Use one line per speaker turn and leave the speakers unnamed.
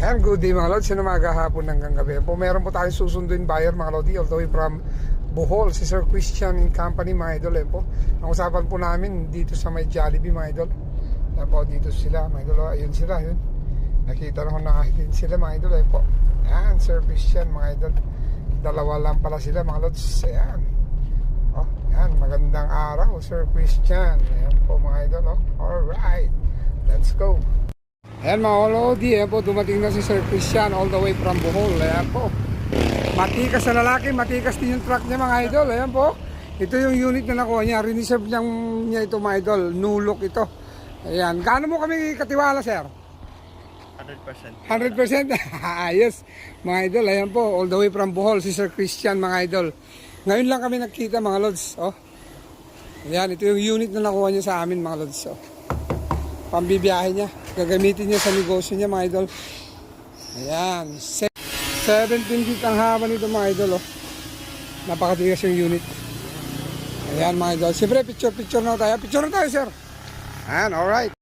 Ayan, good day mga Lods. Sino magahapon hanggang gabi po. Meron po tayong susunduin buyer mga Lodi all the way from Bohol, si Sir Christian and Company mga idol. Ayan po, ang usapan po namin dito sa may Jollibee mga idol. Ayan po, dito sila mga idol. Ayun sila, yun. Nakita na ko nakahitin sila mga idol. Ayan po, ayan, Sir Christian mga idol. Dalawa lang pala sila mga Lods. Ayan. Oh, ayan, magandang araw Sir Christian. Ayan po mga idol. Oh, alright, let's go. Ayan mga Lodi, ayan po, dumating na si Sir Christian all the way from Bohol. Ayan po, matikas na lalaki, matikas din yung truck niya mga idol. Ayan po, ito yung unit na nakuha niya, reserve niya ito mga idol, nulok ito. Ayan, gaano mo kami katiwala sir?
100%.
100%? Yes mga idol, ayan po, all the way from Bohol si Sir Christian mga idol. Ngayon lang kami nagkita mga Lods. Oh, ayan, ito yung unit na nakuha niya sa amin mga Lods. Oh, pambibiyahe niya, gagamitin niya sa negosyo niya mga idol. Ayan, 17 feet ang haba nito mga idol. Oh, napakatigas yung unit. Ayan mga idol, siyempre picture na tayo. Picture na tayo sir. Ayan, alright.